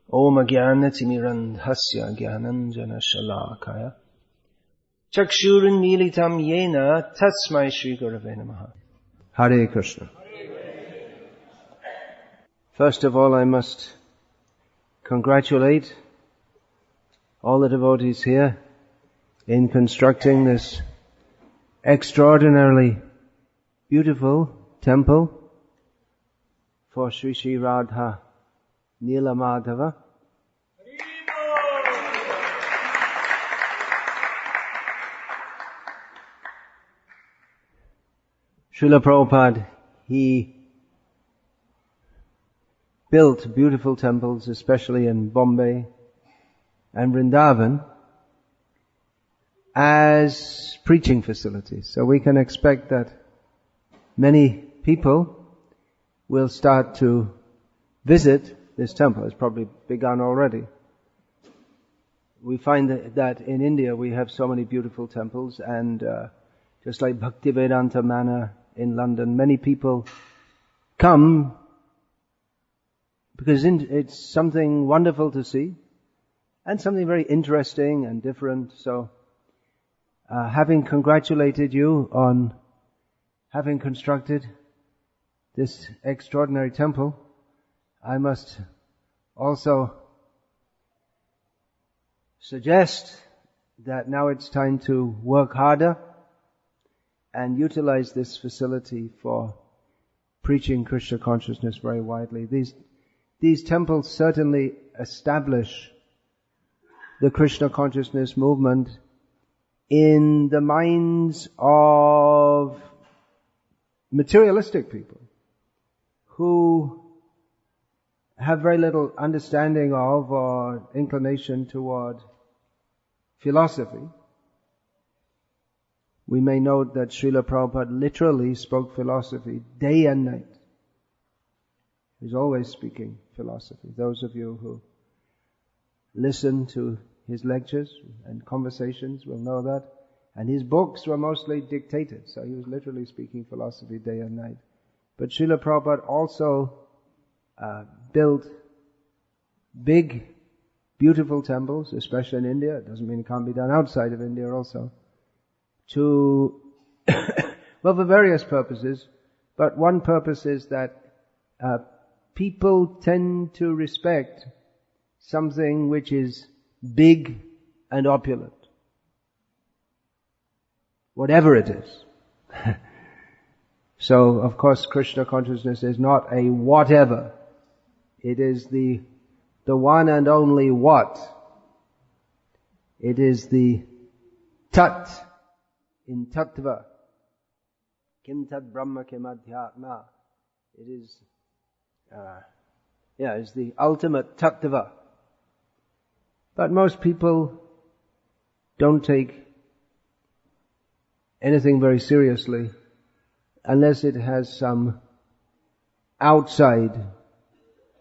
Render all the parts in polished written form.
Om Jnana-timirandhasya Jnananjana-shalakaya Chakshurunmilitam Yena Tasmai Shri Gurave Namaha. Hare Krishna. First of all, I must congratulate all the devotees here in constructing this extraordinarily beautiful temple for Sri Sri Radha Nilamadhava. Srila Prabhupada, he built beautiful temples, especially in Bombay and Vrindavan, as preaching facilities. So we can expect that many people will start to visit this temple. It's probably begun already. We find that in India we have so many beautiful temples, and just like Bhaktivedanta Manor in London, many people come because it's something wonderful to see and something very interesting and different. So having congratulated you on having constructed this extraordinary temple, I must also suggest that now it's time to work harder and utilize this facility for preaching Krishna consciousness very widely. These temples certainly establish the Krishna consciousness movement in the minds of materialistic people who have very little understanding of or inclination toward philosophy. We may note that Srila Prabhupada literally spoke philosophy day and night. He's always speaking philosophy. Those of you who listen to his lectures and conversations will know that. And his books were mostly dictated, so he was literally speaking philosophy day and night. But Srila Prabhupada also built big, beautiful temples, especially in India. It doesn't mean it can't be done outside of India also. Well, for various purposes, but one purpose is that people tend to respect something which is big and opulent, whatever it is. So, of course, Krishna consciousness is not a whatever. It is the one and only what. It is the tat in tattva. Kim tat brahma kim adhyatma. It is, it's the ultimate tattva. But most people don't take anything very seriously unless it has some outside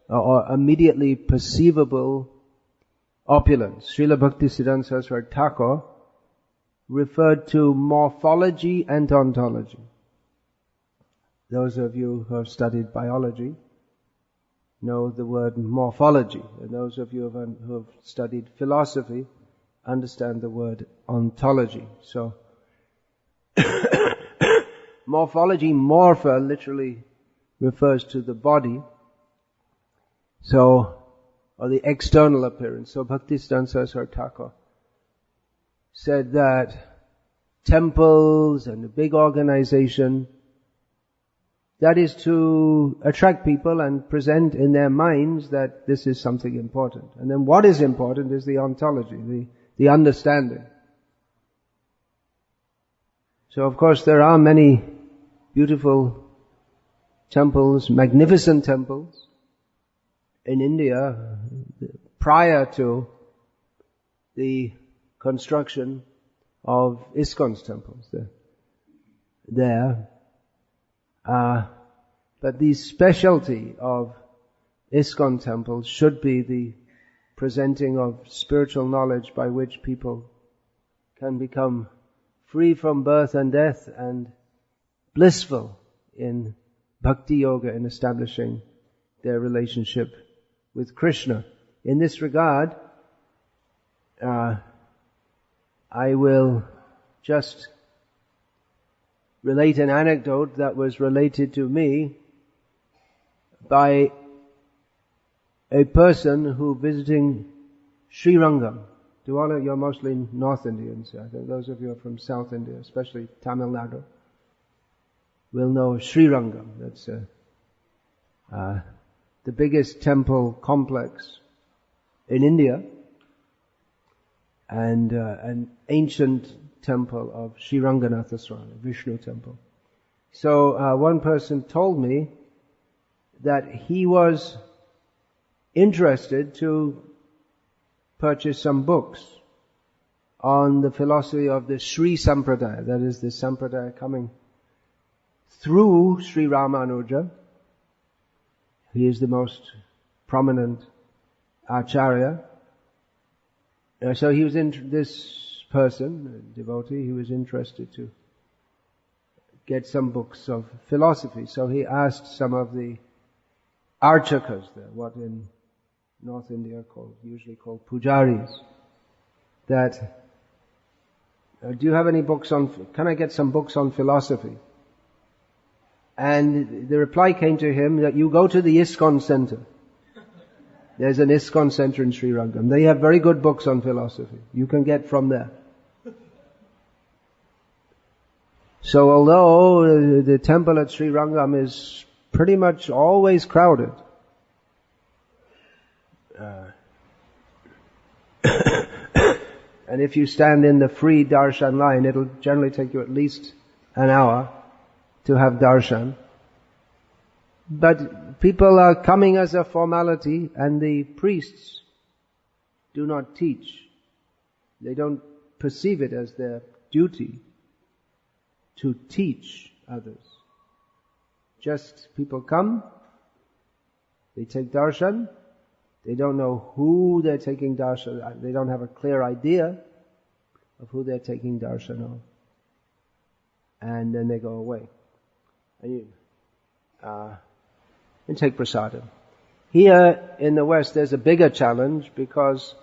or immediately perceivable opulence. Srila Bhaktisiddhanta Saraswati Thakur referred to morphology and ontology. Those of you who have studied biology know the word morphology, and those of you who have studied philosophy understand the word ontology. So morphology, morpha, literally refers to the body, or the external appearance. So Bhaktisiddhanta Saraswati Thakur said that temples and a big organization, that is to attract people and present in their minds that this is something important. And then what is important is the ontology, the understanding. So of course there are many beautiful temples, magnificent temples in India prior to the construction of ISKCON's temples there. But the specialty of ISKCON temples should be the presenting of spiritual knowledge by which people can become free from birth and death and blissful in bhakti yoga, in establishing their relationship with Krishna. in this regard, I will just relate an anecdote that was related to me by a person who visiting Sri Rangam. To all of you, mostly North Indians. I think those of you who are from South India, especially Tamil Nadu, will know Sri Rangam. That's the biggest temple complex in India, and an ancient temple of Sri Ranganatha Swami, Vishnu temple. So one person told me that he was interested to purchase some books on the philosophy of the Sri Sampradaya, that is the Sampradaya coming through Sri Ramanuja. He is the most prominent Acharya. So he was this person, a devotee, he was interested to get some books of philosophy. So he asked some of the archakas there, what in North India usually called pujaris, that do you have any books can I get some books on philosophy? And the reply came to him that you go to the ISKCON center. There's an ISKCON center in Sri Rangam. They have very good books on philosophy. You can get from there. So although the temple at Sri Rangam is pretty much always crowded, and if you stand in the free darshan line, it'll generally take you at least an hour to have darshan. But people are coming as a formality, and the priests do not teach. They don't perceive it as their duty to teach others. Just people come, they take darshan, they don't know who they're taking darshan, they don't have a clear idea of who they're taking darshan of. And then they go away. And take prasadam. Here in the West there's a bigger challenge because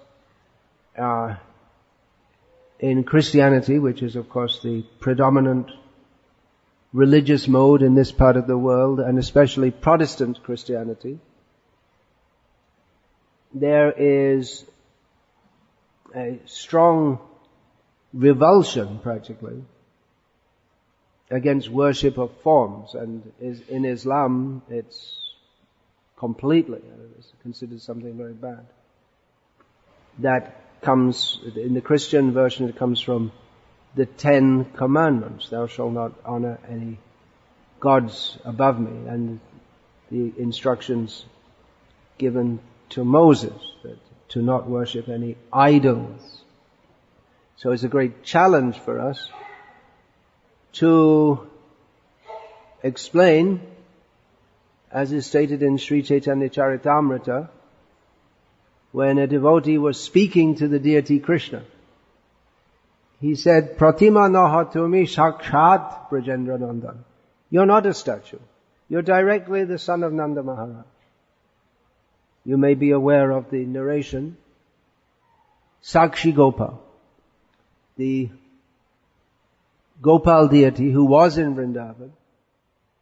in Christianity, which is of course the predominant religious mode in this part of the world, and especially Protestant Christianity, there is a strong revulsion practically against worship of forms, and in Islam it's completely, it's considered something very bad. That comes, in the Christian version it comes from the 10 Commandments. Thou shalt not honor any gods above me, and the instructions given to Moses that to not worship any idols. So it's a great challenge for us to explain, as is stated in Sri Chaitanya Charitamrita, when a devotee was speaking to the deity Krishna. He said, Pratima nahatumi shakshat Brajendra Nandan. You're not a statue. You're directly the son of Nanda Maharaj. You may be aware of the narration, Sakshi Gopal, the Gopal deity who was in Vrindavan,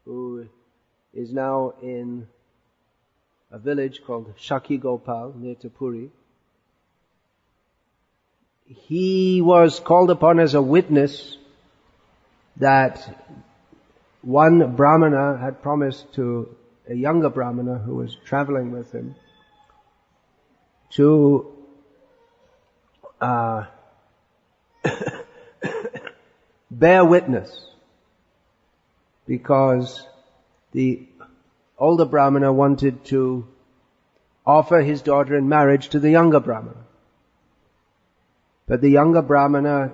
who is now in a village called Shaki Gopal near Puri. He was called upon as a witness that one Brahmana had promised to a younger Brahmana who was traveling with him to bear witness, because the older Brahmana wanted to offer his daughter in marriage to the younger Brahmana. But the younger Brahmana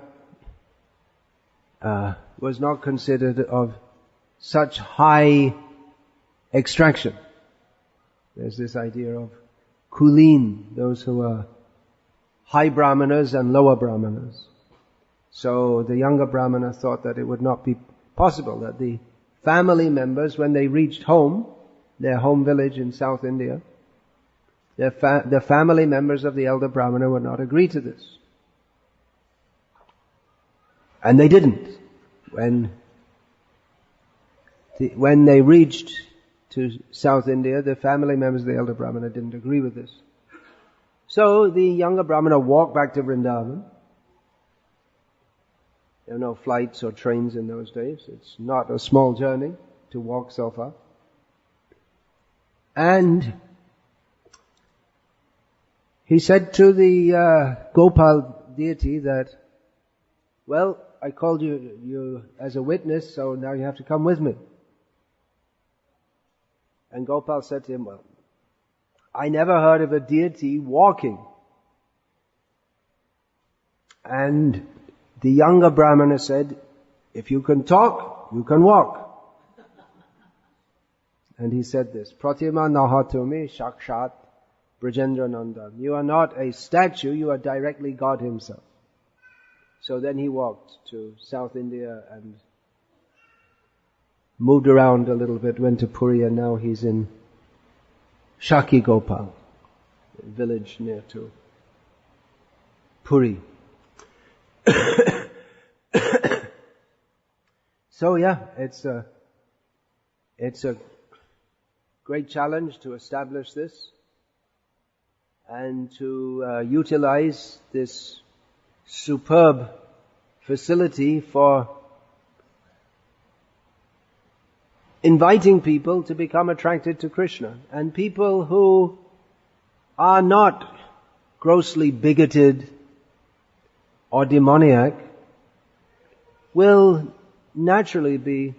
was not considered of such high extraction. There's this idea of kulin, those who are high Brahmanas and lower Brahmanas. So the younger Brahmana thought that it would not be possible that the family members, when they reached home, their home village in South India, The family members of the elder Brahmana would not agree to this. And they didn't. When they reached to South India, the family members of the elder Brahmana didn't agree with this. So the younger Brahmana walked back to Vrindavan. There were no flights or trains in those days. It's not a small journey to walk so far. And he said to the Gopal deity that, well, I called you as a witness, so now you have to come with me. And Gopal said to him, well, I never heard of a deity walking. And the younger Brahmana said, if you can talk, you can walk. And he said this, Pratima Nahatumi Shakshat Brajendra Nandan. You are not a statue, you are directly God himself. So then he walked to South India and moved around a little bit, went to Puri, and now he's in Shaki Gopal, a village near to Puri. So yeah, it's a great challenge to establish this and to utilize this superb facility for inviting people to become attracted to Krishna. And people who are not grossly bigoted or demoniac will naturally be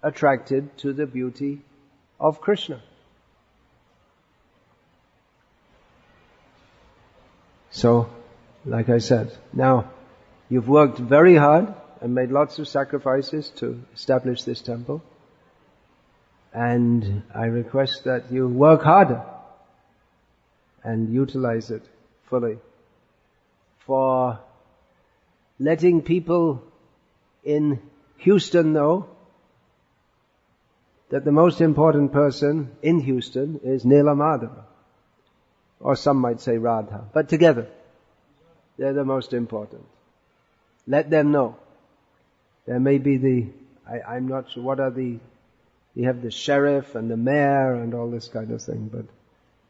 attracted to the beauty of Krishna. So, like I said, now you've worked very hard and made lots of sacrifices to establish this temple. And I request that you work harder and utilize it fully for letting people in Houston know that the most important person in Houston is Nila Madhava. Or some might say Radha. But together, they're the most important. Let them know. There may be I'm not sure, you have the sheriff and the mayor and all this kind of thing, but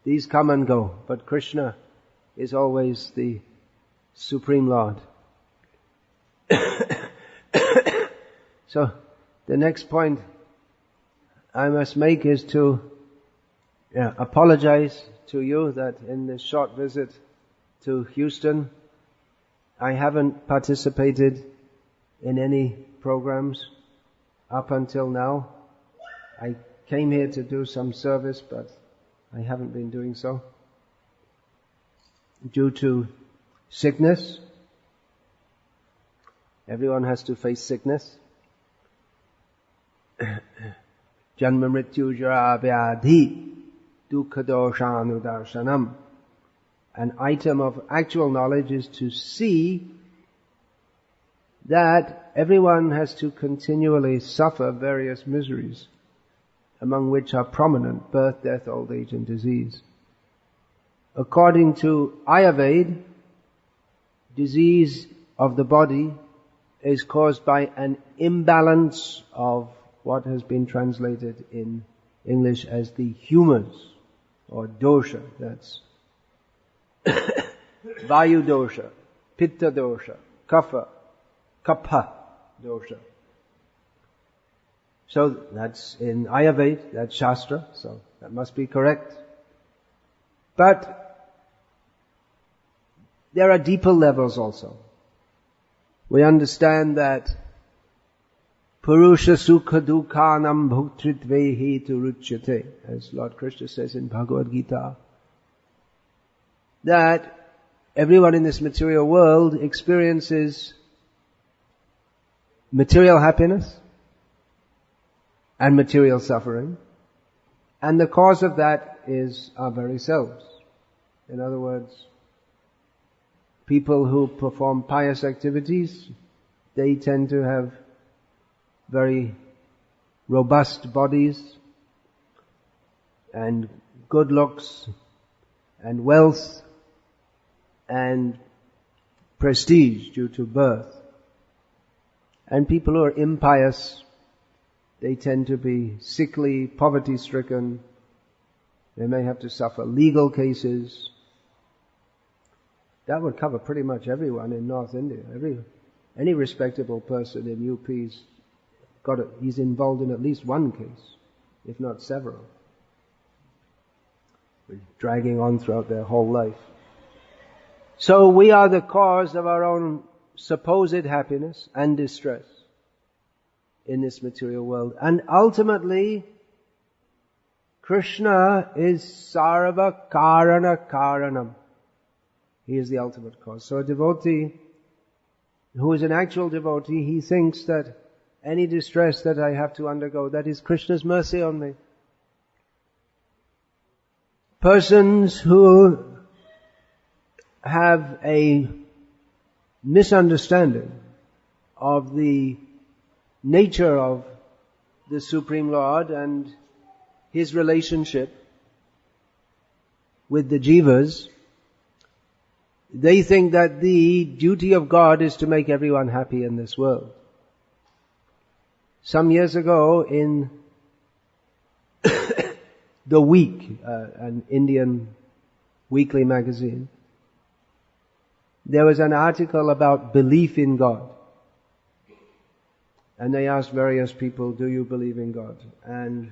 these come and go. But Krishna is always the Supreme Lord. So, the next point I must make is to apologize to you that in this short visit to Houston, I haven't participated in any programs up until now. I came here to do some service, but I haven't been doing so due to sickness. Everyone has to face sickness. Janma mrityu jara vyadhi dukkha doshanudarshanam. An item of actual knowledge is to see that everyone has to continually suffer various miseries, among which are prominent birth, death, old age and disease. According to Ayurveda, disease of the body is caused by an imbalance of what has been translated in English as the humors or dosha. That's Vayu dosha, Pitta dosha, Kapha dosha. So that's in Ayurveda, that's Shastra, so that must be correct. But there are deeper levels also. We understand that Purusha sukha dukhanam bhuktritvehi turuchyate, as Lord Krishna says in Bhagavad Gita, that everyone in this material world experiences material happiness and material suffering, and the cause of that is our very selves. In other words, people who perform pious activities, they tend to have very robust bodies and good looks and wealth and prestige due to birth. And people who are impious, they tend to be sickly, poverty-stricken. They may have to suffer legal cases. That would cover pretty much everyone in North India. Any respectable person in UP's he's involved in at least one case, if not several, dragging on throughout their whole life. So we are the cause of our own supposed happiness and distress in this material world. And ultimately, Krishna is Sarva Karana Karanam. He is the ultimate cause. So a devotee who is an actual devotee, he thinks that any distress that I have to undergo, that is Krishna's mercy on me. Persons who have a misunderstanding of the nature of the Supreme Lord and His relationship with the jivas, they think that the duty of God is to make everyone happy in this world. Some years ago in The Week, an Indian weekly magazine, there was an article about belief in God. And they asked various people, do you believe in God? And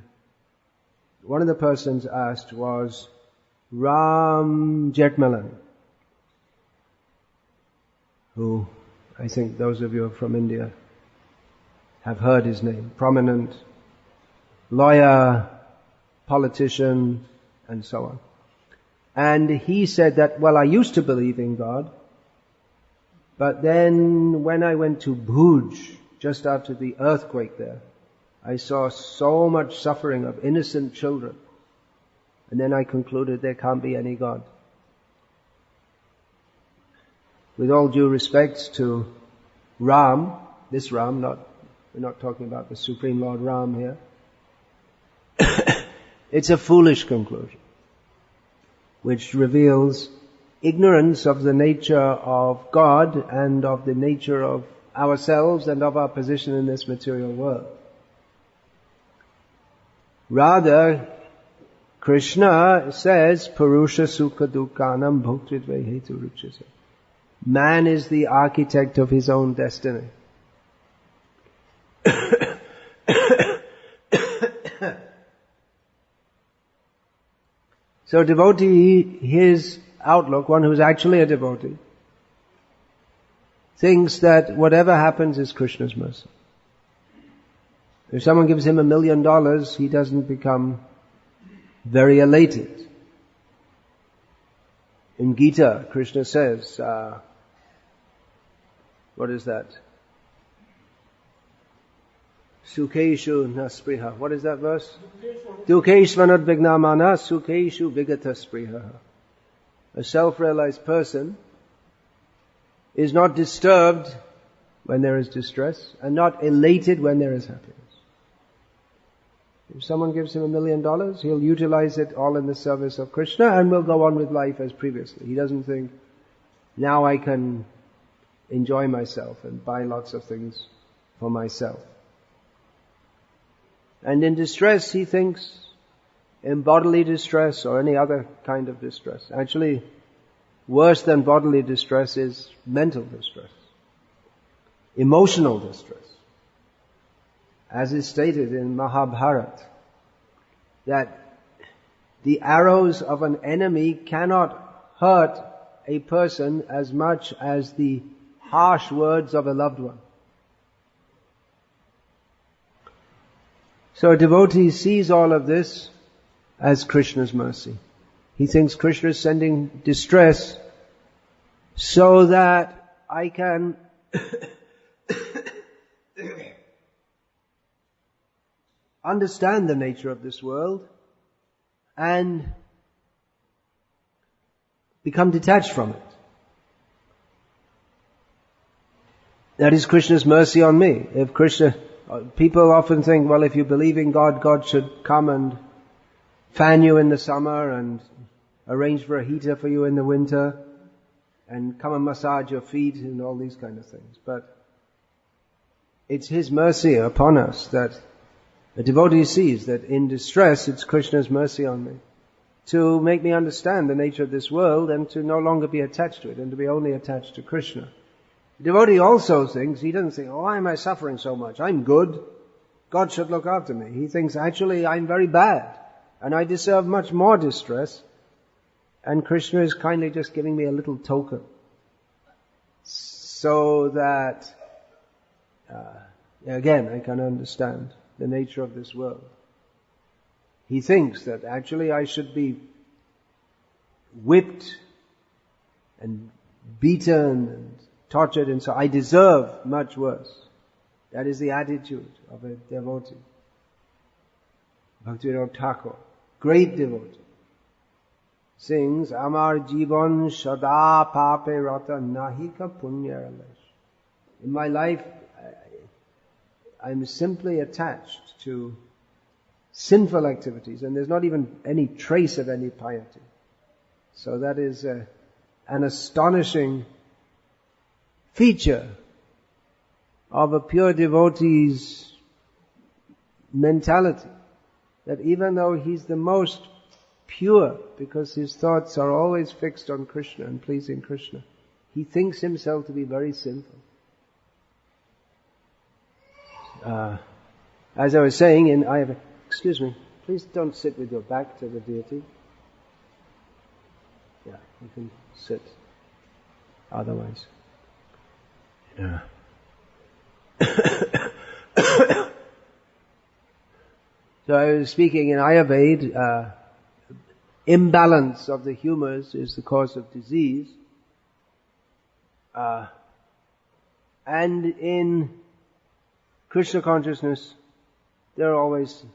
one of the persons asked was Ram Jetmalan, who I think those of you from India have heard his name. Prominent lawyer, politician, and so on. And he said that, well, I used to believe in God, but then when I went to Bhuj, just after the earthquake there, I saw so much suffering of innocent children. And then I concluded there can't be any God. With all due respect to Ram, this Ram, we're not talking about the Supreme Lord Ram here. It's a foolish conclusion, which reveals ignorance of the nature of God and of the nature of ourselves and of our position in this material world. Rather, Krishna says, Purusha Sukha Dukkanam Bhoktridve Hetu Ruchase. Man is the architect of his own destiny. So devotee, his outlook, one who's actually a devotee, thinks that whatever happens is Krishna's mercy. If someone gives him $1 million, he doesn't become very elated. In Gita, Krishna says, what is that? Sukeshu naspriha. What is that verse? Dukeshvanad vignamana sukeshu vigata spriha. A self-realized person is not disturbed when there is distress and not elated when there is happiness. If someone gives him $1 million, he'll utilize it all in the service of Krishna and will go on with life as previously. He doesn't think, now I can enjoy myself and buy lots of things for myself. And in distress, he thinks, in bodily distress or any other kind of distress. Actually, worse than bodily distress is mental distress, emotional distress. As is stated in Mahabharata, that the arrows of an enemy cannot hurt a person as much as the harsh words of a loved one. So a devotee sees all of this as Krishna's mercy. He thinks Krishna is sending distress so that I can understand the nature of this world and become detached from it. That is Krishna's mercy on me. If Krishna, people often think, well, if you believe in God, God should come and fan you in the summer and arrange for a heater for you in the winter, and come and massage your feet and all these kind of things. But it's His mercy upon us that a devotee sees that in distress it's Krishna's mercy on me to make me understand the nature of this world and to no longer be attached to it and to be only attached to Krishna. The devotee also thinks, he doesn't think, why am I suffering so much? I'm good. God should look after me. He thinks, actually, I'm very bad and I deserve much more distress, and Krishna is kindly just giving me a little token so that again, I can understand the nature of this world. He thinks that actually I should be whipped and beaten and tortured, and so I deserve much worse. That is the attitude of a devotee. Bhaktivinoda Thakur, great devotee, sings, Amar Jivan Shada Pape Rata Nahika Punya Ralesh. In my life, I'm simply attached to sinful activities, and there's not even any trace of any piety. So that is an astonishing feature of a pure devotee's mentality, that even though he's the most pure, because his thoughts are always fixed on Krishna and pleasing Krishna, he thinks himself to be very sinful. As I was saying, excuse me, please don't sit with your back to the deity. Yeah, you can sit otherwise. Yeah. So I was speaking in Ayurveda, imbalance of the humors is the cause of disease. And in Krishna consciousness, there always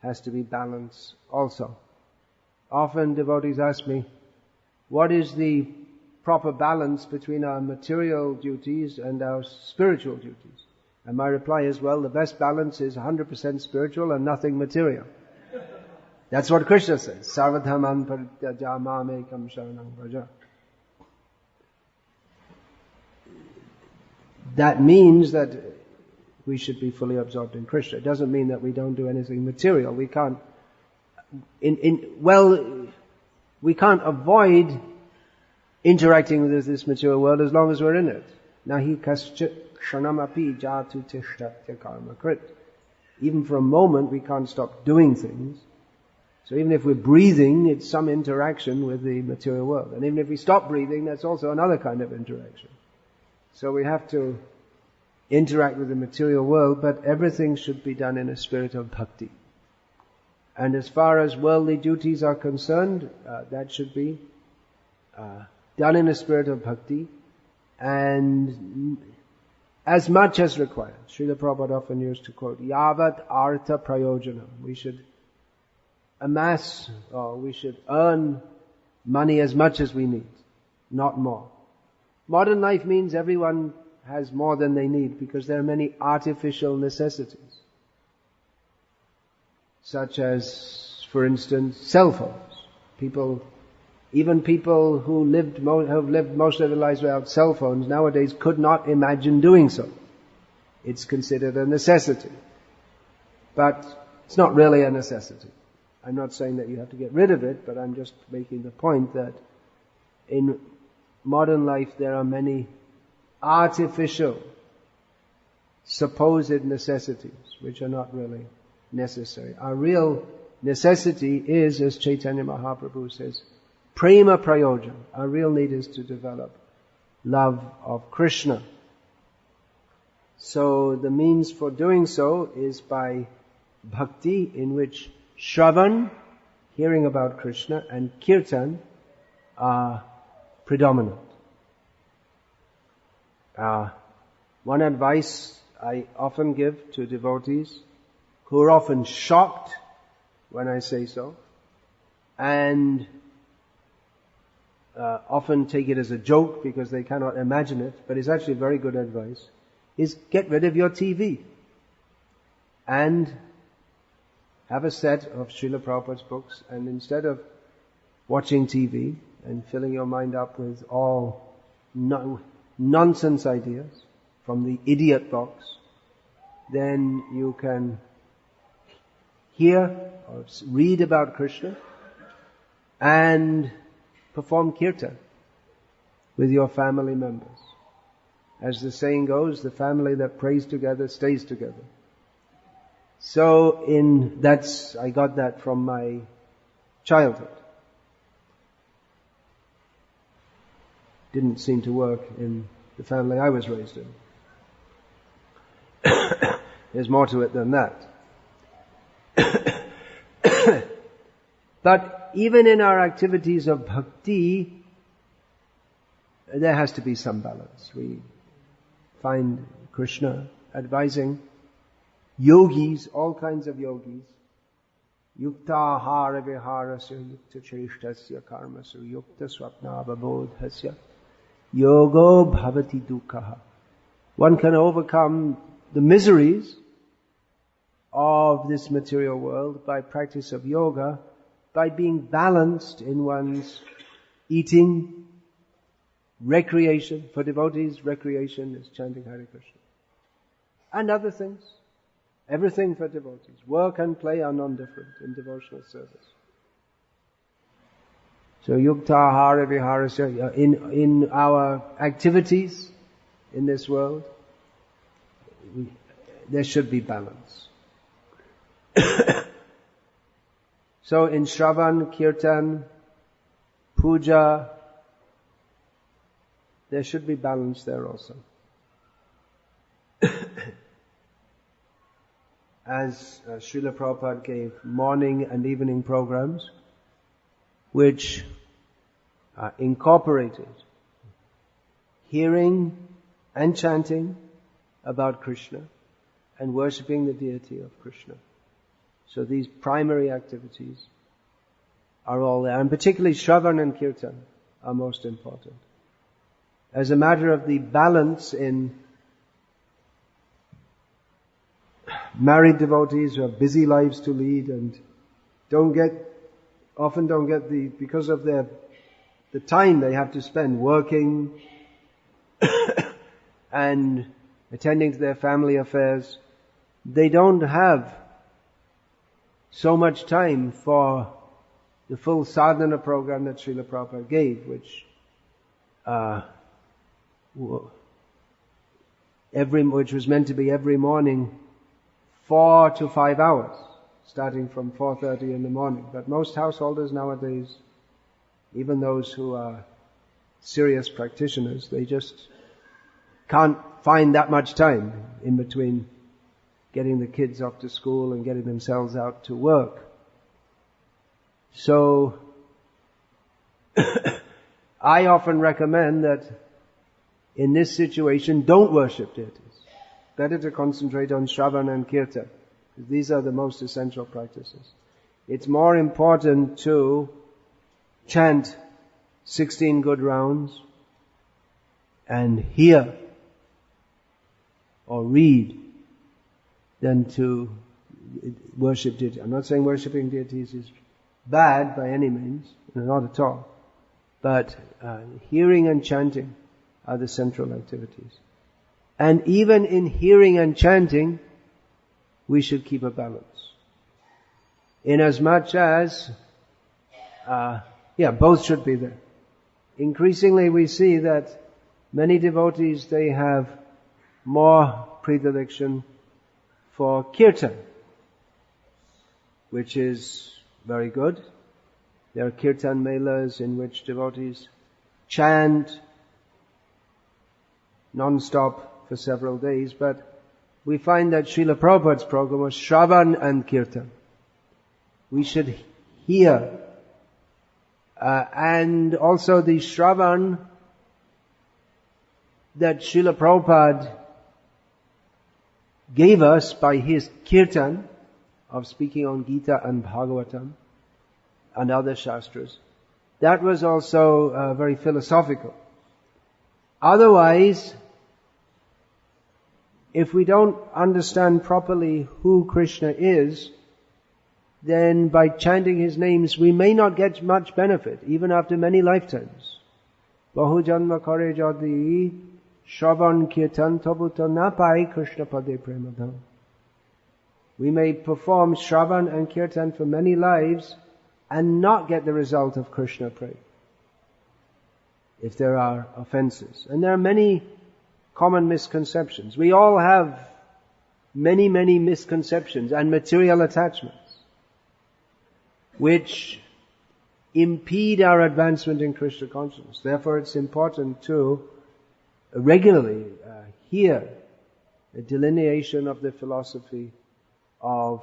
has to be balance also. Often devotees ask me, what is the proper balance between our material duties and our spiritual duties? And my reply is, well, the best balance is 100% spiritual and nothing material. That's what Krishna says. Sarvadhamam parityaja mamekam sharanam vraja. That means that we should be fully absorbed in Krishna. It doesn't mean that we don't do anything material. We can't, we can't avoid interacting with this material world as long as we're in it. Nahi kaschit kshanamapi jatu tishtatya karma krit. Even for a moment we can't stop doing things. So even if we're breathing, it's some interaction with the material world. And even if we stop breathing, that's also another kind of interaction. So we have to interact with the material world, but everything should be done in a spirit of bhakti. And as far as worldly duties are concerned, that should be done in a spirit of bhakti, and as much as required. Srila Prabhupada often used to quote, Yavat artha prayojanam. We should amass, or we should earn money as much as we need, not more. Modern life means everyone has more than they need because there are many artificial necessities, such as, for instance, cell phones. Even people who have lived most of their lives without cell phones nowadays could not imagine doing so. It's considered a necessity. But it's not really a necessity. I'm not saying that you have to get rid of it, but I'm just making the point that in modern life there are many artificial, supposed necessities which are not really necessary. Our real necessity is, as Chaitanya Mahaprabhu says, prema prayojan. Our real need is to develop love of Krishna. So the means for doing so is by bhakti, in which Shravan, hearing about Krishna, and Kirtan are predominant. One advice I often give to devotees who are often shocked when I say so, and often take it as a joke because they cannot imagine it, but it's actually very good advice, is get rid of your TV and have a set of Srila Prabhupada's books, and instead of watching TV and filling your mind up with all nonsense ideas from the idiot box, then you can hear or read about Krishna and perform kirtan with your family members. As the saying goes, the family that prays together stays together. So I got that from my childhood. Didn't seem to work in the family I was raised in. There's more to it than that. But even in our activities of bhakti, there has to be some balance. We find Krishna advising yogis, all kinds of yogis, yukta ahara viharasya, yukta cheshtasya karmasya, yukta swapnavabodhasya, yogo bhavati dukkha. One can overcome the miseries of this material world by practice of yoga, by being balanced in one's eating, recreation. For devotees, recreation is chanting Hare Krishna. And other things. Everything for devotees. Work and play are non-different in devotional service. So yukta ahara viharasya, in our activities in this world, there should be balance. So in Shravan, Kirtan, Puja, there should be balance there also. As Srila Prabhupada gave morning and evening programs, which incorporated hearing and chanting about Krishna and worshipping the deity of Krishna. So these primary activities are all there, and particularly Shravan and Kirtan are most important. As a matter of the balance in married devotees who have busy lives to lead and often don't get because of the time they have to spend working and attending to their family affairs, they don't have so much time for the full sadhana program that Srila Prabhupada gave, which was meant to be every morning 4 to 5 hours, starting from 4:30 in the morning. But most householders nowadays, even those who are serious practitioners, they just can't find that much time in between getting the kids off to school and getting themselves out to work. So, I often recommend that in this situation, don't worship deities. Better to concentrate on Shravan and Kirtan, because these are the most essential practices. It's more important to chant 16 good rounds and hear or read than to worship deities. I'm not saying worshipping deities is bad by any means, not at all. But hearing and chanting are the central activities. And even in hearing and chanting, we should keep a balance. Inasmuch as, both should be there. Increasingly we see that many devotees, they have more predilection for kirtan, which is very good. There are kirtan melas in which devotees chant non-stop for several days, but we find that Srila Prabhupada's program was Shravan and Kirtan. We should hear, and also the Shravan that Srila Prabhupada gave us by his Kirtan of speaking on Gita and Bhagavatam and other Shastras. That was also very philosophical. Otherwise, if we don't understand properly who Krishna is, then by chanting His names we may not get much benefit, even after many lifetimes. Bahu janma kare jadi shravan kirtan tabuto na pai Krishna pade premadham. We may perform shravan and kirtan for many lives and not get the result of Krishna prema, if there are offenses. And there are many common misconceptions. We all have many, many misconceptions and material attachments which impede our advancement in Krishna consciousness. Therefore it's important to regularly hear the delineation of the philosophy of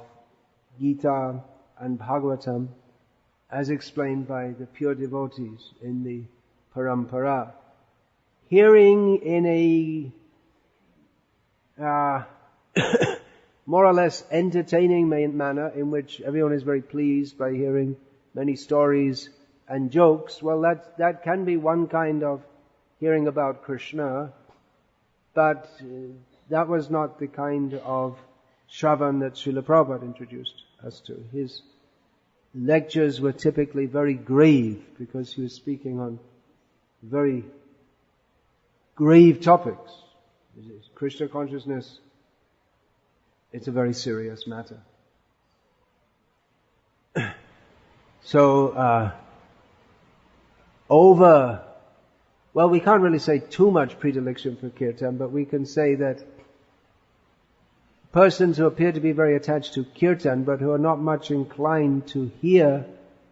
Gita and Bhagavatam as explained by the pure devotees in the Parampara. Hearing in a more or less entertaining manner in which everyone is very pleased by hearing many stories and jokes, well that can be one kind of hearing about Krishna, but that was not the kind of Shravan that Srila Prabhupada introduced us to. His lectures were typically very grave because he was speaking on very grave topics. Krishna consciousness, it's a very serious matter. So, we can't really say too much predilection for kirtan, but we can say that persons who appear to be very attached to kirtan, but who are not much inclined to hear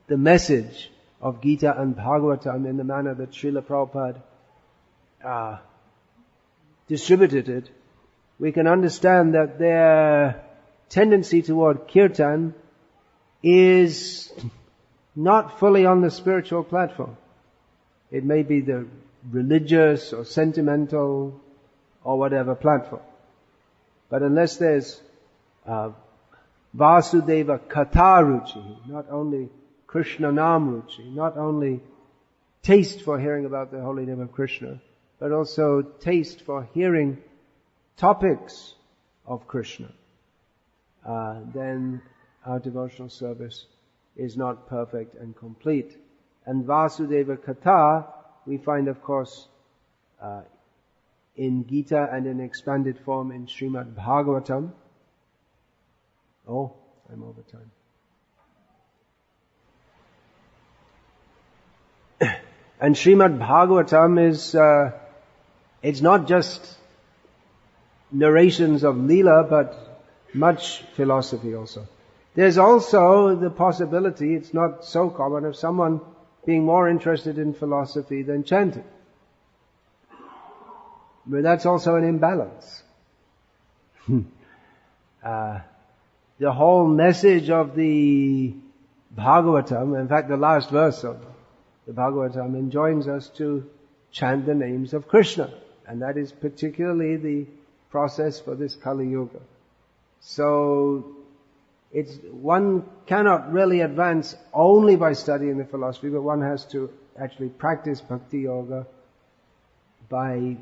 the message of Gita and Bhagavatam in the manner that Srila Prabhupada distributed it, we can understand that their tendency toward kirtan is not fully on the spiritual platform. It may be the religious or sentimental or whatever platform. But unless there's Vasudeva Katha Ruchi, not only Krishna Nam Ruchi, not only taste for hearing about the holy name of Krishna, but also taste for hearing topics of Krishna, then our devotional service is not perfect and complete. And Vasudeva Katha, we find of course in Gita and in expanded form in Srimad Bhagavatam. Oh, I'm over time. And Srimad Bhagavatam is, it's not just narrations of Leela, but much philosophy also. There's also the possibility, it's not so common, of someone being more interested in philosophy than chanting. But that's also an imbalance. The whole message of the Bhagavatam, in fact the last verse of the Bhagavatam, enjoins us to chant the names of Krishna. And that is particularly the process for this Kali Yuga. So, one cannot really advance only by studying the philosophy, but one has to actually practice Bhakti Yoga by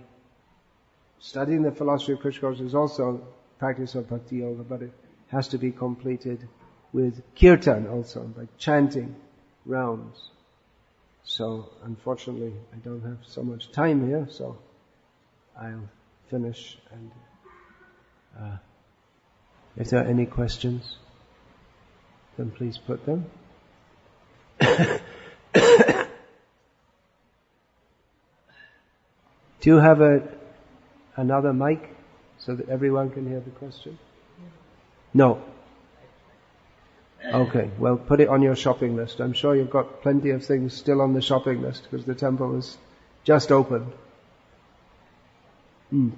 studying the philosophy of Krishna consciousness. Is also practice of Bhakti Yoga, but it has to be completed with kirtan also, by chanting rounds. So, unfortunately, I don't have so much time here, so I'll finish, and if there are any questions, then please put them. Do you have another mic so that everyone can hear the question? No. Okay, well put it on your shopping list. I'm sure you've got plenty of things still on the shopping list because the temple is just opened.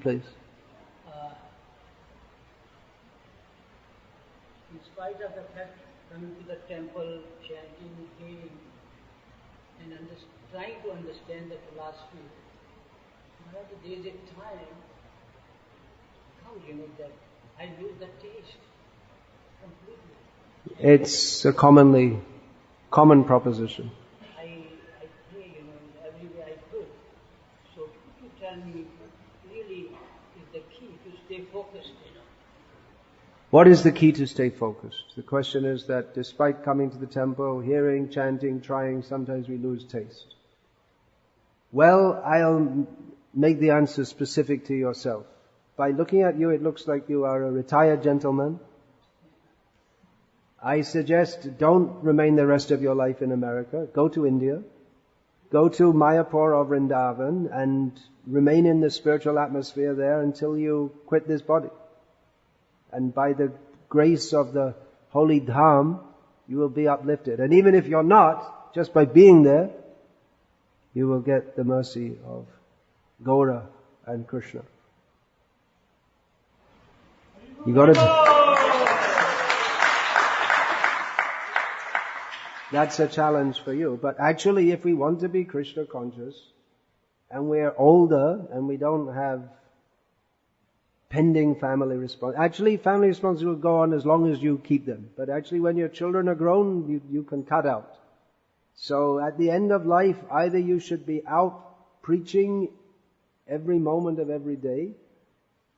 Please. In spite of the fact coming to the temple, chanting, hearing, and trying to understand the philosophy, but there is a time, that I lose the taste completely. It's a common proposition. I pray, every way I could. So could you tell me, really is the key to stay focused, What is the key to stay focused? The question is that despite coming to the temple, hearing, chanting, trying, sometimes we lose taste. Well, I'll make the answer specific to yourself. By looking at you, it looks like you are a retired gentleman. I suggest don't remain the rest of your life in America. Go to India. Go to Mayapur or Vrindavan and remain in the spiritual atmosphere there until you quit this body. And by the grace of the holy Dham, you will be uplifted. And even if you're not, just by being there, you will get the mercy of Gaura and Krishna. You got to... That's a challenge for you. But actually, if we want to be Krishna conscious, and we're older, and we don't have pending family responsibilities. Actually, family responsibilities will go on as long as you keep them. But actually, when your children are grown, you can cut out. So at the end of life, either you should be out preaching every moment of every day,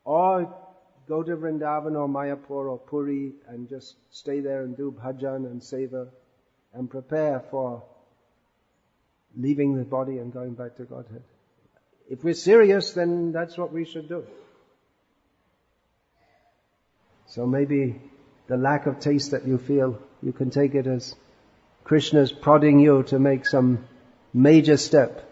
or go to Vrindavan or Mayapur or Puri and just stay there and do bhajan and seva and prepare for leaving the body and going back to Godhead. If we're serious, then that's what we should do. So maybe the lack of taste that you feel, you can take it as Krishna's prodding you to make some major step.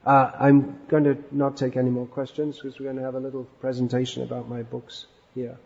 I'm going to not take any more questions because we're going to have a little presentation about my books here.